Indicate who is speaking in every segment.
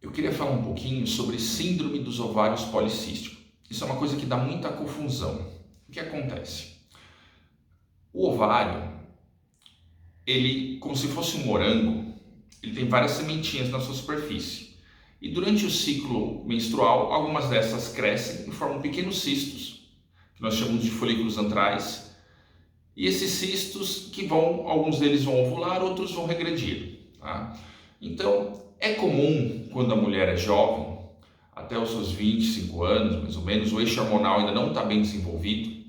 Speaker 1: Eu queria falar um pouquinho sobre síndrome dos ovários policísticos. Isso é uma coisa que dá muita confusão. O que acontece? O ovário, ele, como se fosse um morango, ele tem várias sementinhas na sua superfície. E durante o ciclo menstrual, algumas dessas crescem e formam pequenos cistos, que nós chamamos de folículos antrais. E esses cistos, alguns deles vão ovular, outros vão regredir. Tá? Então, é comum, quando a mulher é jovem, até os seus 25 anos, mais ou menos, o eixo hormonal ainda não está bem desenvolvido,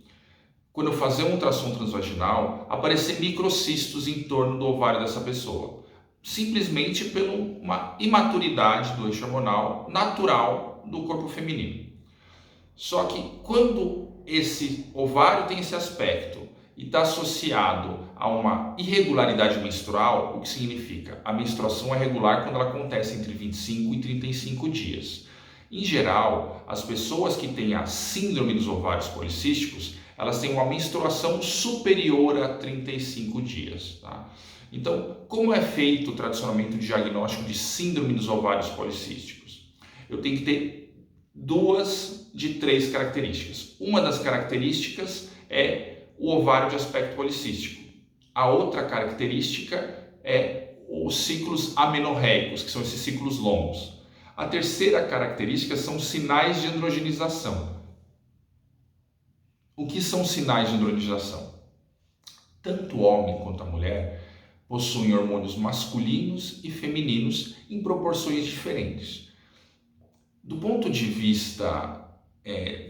Speaker 1: quando eu fazer um ultrassom transvaginal, aparecer microcistos em torno do ovário dessa pessoa, simplesmente por uma imaturidade do eixo hormonal natural do corpo feminino. Só que quando esse ovário tem esse aspecto e está associado a uma irregularidade menstrual, o que significa? A menstruação é regular quando ela acontece entre 25 e 35 dias. Em geral, as pessoas que têm a síndrome dos ovários policísticos, elas têm uma menstruação superior a 35 dias. Tá? Então, como é feito tradicionalmente o diagnóstico de síndrome dos ovários policísticos? Eu tenho que ter 2 de 3 características. Uma das características é o ovário de aspecto policístico. A outra característica é os ciclos amenorreicos, que são esses ciclos longos. A terceira característica são sinais de androgenização. O que são sinais de androgenização? Tanto o homem quanto a mulher possuem hormônios masculinos e femininos em proporções diferentes. Do ponto de vista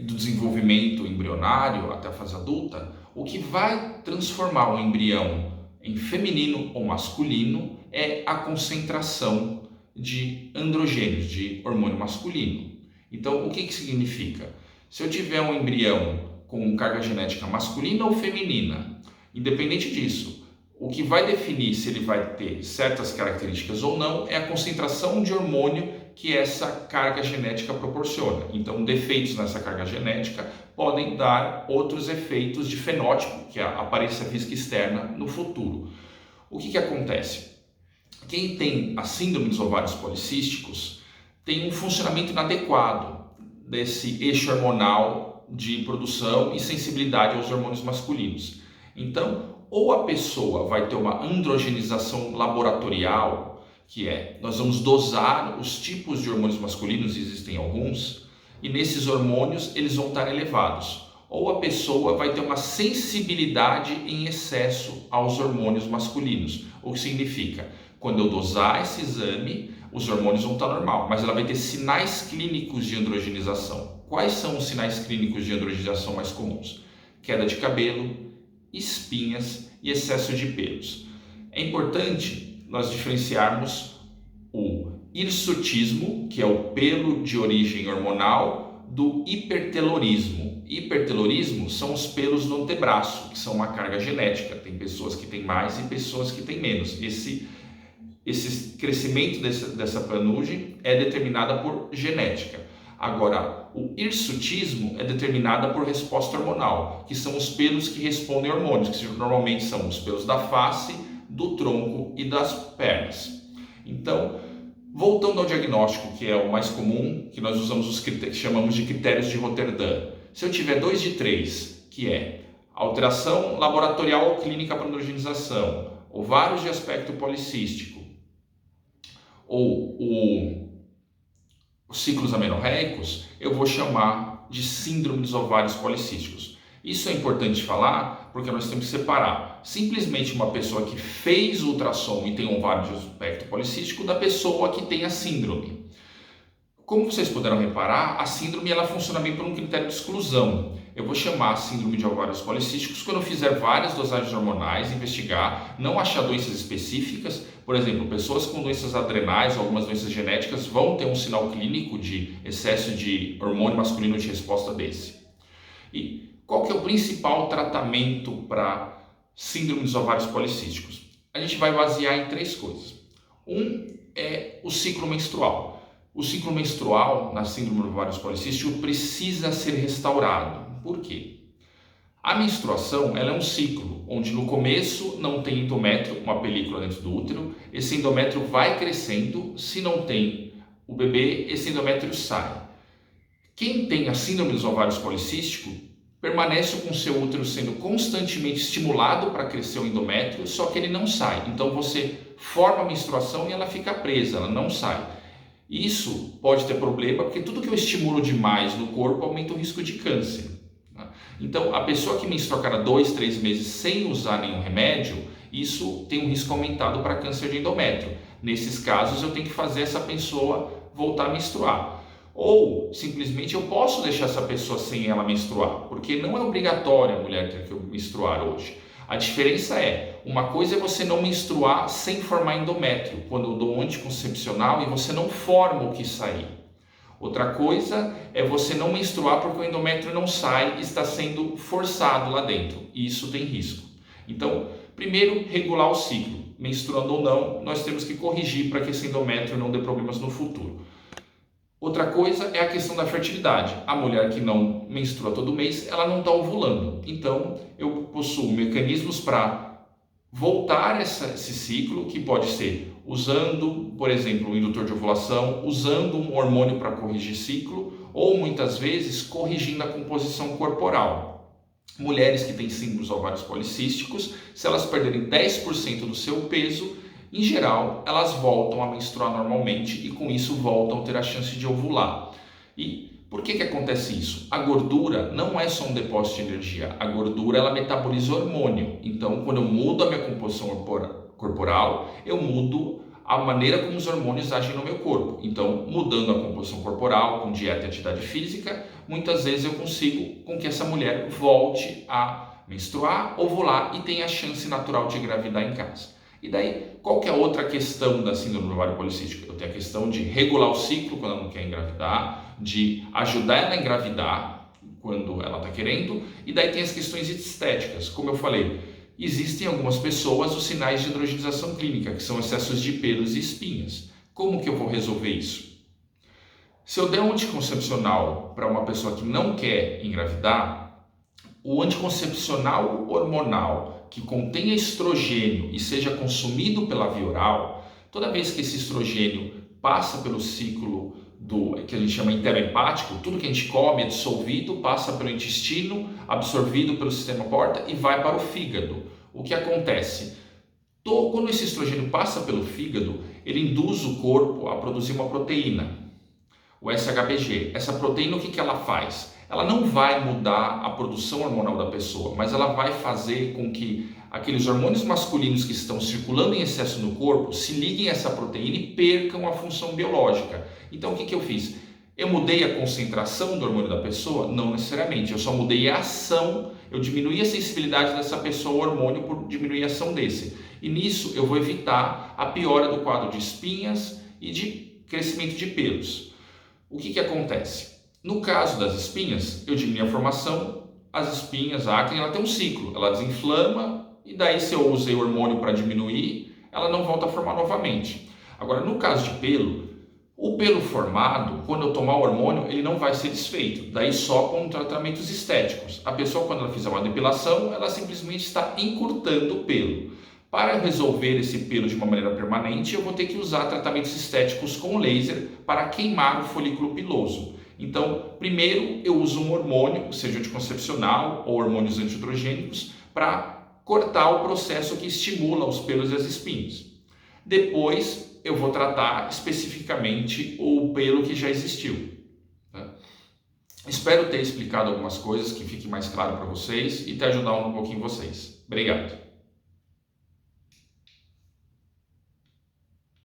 Speaker 1: do desenvolvimento embrionário até a fase adulta, o que vai transformar o embrião em feminino ou masculino é a concentração de androgênios, de hormônio masculino. Então, o que significa? Se eu tiver um embrião com carga genética masculina ou feminina, independente disso, o que vai definir se ele vai ter certas características ou não é a concentração de hormônio que essa carga genética proporciona. Então, defeitos nessa carga genética podem dar outros efeitos de fenótipo, que é a aparência física externa, no futuro. O que acontece? Quem tem a síndrome dos ovários policísticos tem um funcionamento inadequado desse eixo hormonal de produção e sensibilidade aos hormônios masculinos. Então, ou a pessoa vai ter uma androgenização laboratorial, que é, nós vamos dosar os tipos de hormônios masculinos, existem alguns, e nesses hormônios eles vão estar elevados. Ou a pessoa vai ter uma sensibilidade em excesso aos hormônios masculinos. O que significa? Quando eu dosar esse exame, os hormônios vão estar normal, mas ela vai ter sinais clínicos de androgenização. Quais são os sinais clínicos de androgenização mais comuns? Queda de cabelo, espinhas e excesso de pelos. É importante nós diferenciarmos o hirsutismo, que é o pelo de origem hormonal, do hipertelorismo. Hipertelorismo são os pelos do antebraço, que são uma carga genética. Tem pessoas que têm mais e pessoas que têm menos. Esse crescimento dessa planugem é determinada por genética. Agora, o hirsutismo é determinada por resposta hormonal, que são os pelos que respondem a hormônios, que normalmente são os pelos da face, do tronco e das pernas. Então, voltando ao diagnóstico, que é o mais comum, que nós usamos os critérios, chamamos de critérios de Rotterdam. Se eu tiver 2 de 3, que é alteração laboratorial ou clínica para androgenização, ovários de aspecto policístico, ou os ciclos amenorreicos, eu vou chamar de síndrome dos ovários policísticos. Isso é importante falar porque nós temos que separar simplesmente uma pessoa que fez o ultrassom e tem um ovário de aspecto policístico da pessoa que tem a síndrome. Como vocês puderam reparar, a síndrome ela funciona bem por um critério de exclusão. Eu vou chamar a síndrome de ovários policísticos quando eu fizer várias dosagens hormonais, investigar, não achar doenças específicas. Por exemplo, pessoas com doenças adrenais ou algumas doenças genéticas vão ter um sinal clínico de excesso de hormônio masculino de resposta desse. E qual que é o principal tratamento para síndrome dos ovários policísticos? A gente vai basear em 3 coisas. Um é o ciclo menstrual. O ciclo menstrual na síndrome dos ovários policísticos precisa ser restaurado. Por quê? A menstruação ela é um ciclo onde no começo não tem endométrio, uma película dentro do útero. Esse endométrio vai crescendo, se não tem o bebê, esse endométrio sai. Quem tem a síndrome dos ovários policísticos permanece com o seu útero sendo constantemente estimulado para crescer o endométrio, só que ele não sai. Então você forma a menstruação e ela fica presa, ela não sai. Isso pode ter problema, porque tudo que eu estimulo demais no corpo aumenta o risco de câncer. Então, a pessoa que menstrua a cada 2, 3 meses sem usar nenhum remédio, isso tem um risco aumentado para câncer de endométrio. Nesses casos, eu tenho que fazer essa pessoa voltar a menstruar. Ou, simplesmente, eu posso deixar essa pessoa sem ela menstruar, porque não é obrigatório a mulher ter que menstruar hoje. A diferença é, uma coisa é você não menstruar sem formar endométrio, quando eu dou um anticoncepcional e você não forma o que sair. Outra coisa é você não menstruar porque o endométrio não sai e está sendo forçado lá dentro, e isso tem risco. Então, primeiro, regular o ciclo. Menstruando ou não, nós temos que corrigir para que esse endométrio não dê problemas no futuro. Outra coisa é a questão da fertilidade. A mulher que não menstrua todo mês, ela não está ovulando. Então, eu possuo mecanismos para voltar esse ciclo, que pode ser usando, por exemplo, um indutor de ovulação, usando um hormônio para corrigir ciclo, ou muitas vezes corrigindo a composição corporal. Mulheres que têm síndrome dos ovários policísticos, se elas perderem 10% do seu peso, em geral, elas voltam a menstruar normalmente e com isso voltam a ter a chance de ovular. E por que acontece isso? A gordura não é só um depósito de energia, a gordura ela metaboliza hormônio. Então, quando eu mudo a minha composição corporal, eu mudo a maneira como os hormônios agem no meu corpo. Então, mudando a composição corporal, com dieta e atividade física, muitas vezes eu consigo com que essa mulher volte a menstruar, ovular e tenha a chance natural de engravidar em casa. E daí, qual que é a outra questão da síndrome do ovário policístico? Eu tenho a questão de regular o ciclo quando ela não quer engravidar, de ajudar ela a engravidar quando ela está querendo, e daí tem as questões estéticas. Como eu falei, existem em algumas pessoas os sinais de androgenização clínica, que são excessos de pelos e espinhas. Como que eu vou resolver isso? Se eu der um anticoncepcional para uma pessoa que não quer engravidar, o anticoncepcional hormonal que contenha estrogênio e seja consumido pela via oral, toda vez que esse estrogênio passa pelo ciclo que a gente chama enterohepático, tudo que a gente come é dissolvido, passa pelo intestino, absorvido pelo sistema porta e vai para o fígado. O que acontece? Quando esse estrogênio passa pelo fígado, ele induz o corpo a produzir uma proteína, o SHBG. Essa proteína, o que ela faz? Ela não vai mudar a produção hormonal da pessoa, mas ela vai fazer com que aqueles hormônios masculinos que estão circulando em excesso no corpo se liguem a essa proteína e percam a função biológica. Então, o que eu fiz? Eu mudei a concentração do hormônio da pessoa? Não necessariamente, eu só mudei a ação, eu diminuí a sensibilidade dessa pessoa ao hormônio por diminuir a ação desse. E nisso eu vou evitar a piora do quadro de espinhas e de crescimento de pelos. O que acontece? No caso das espinhas, eu diminui a formação, as espinhas, a acne, ela tem um ciclo, ela desinflama e daí se eu usei hormônio para diminuir, ela não volta a formar novamente. Agora, no caso de pelo, o pelo formado, quando eu tomar o hormônio, ele não vai ser desfeito, daí só com tratamentos estéticos. A pessoa, quando ela fizer uma depilação, ela simplesmente está encurtando o pelo. Para resolver esse pelo de uma maneira permanente, eu vou ter que usar tratamentos estéticos com laser para queimar o folículo piloso. Então, primeiro eu uso um hormônio, seja anticoncepcional ou hormônios antiandrogênicos, para cortar o processo que estimula os pelos e as espinhas. Depois eu vou tratar especificamente o pelo que já existiu. Tá? Espero ter explicado algumas coisas que fiquem mais claro para vocês e ter ajudado um pouquinho vocês. Obrigado.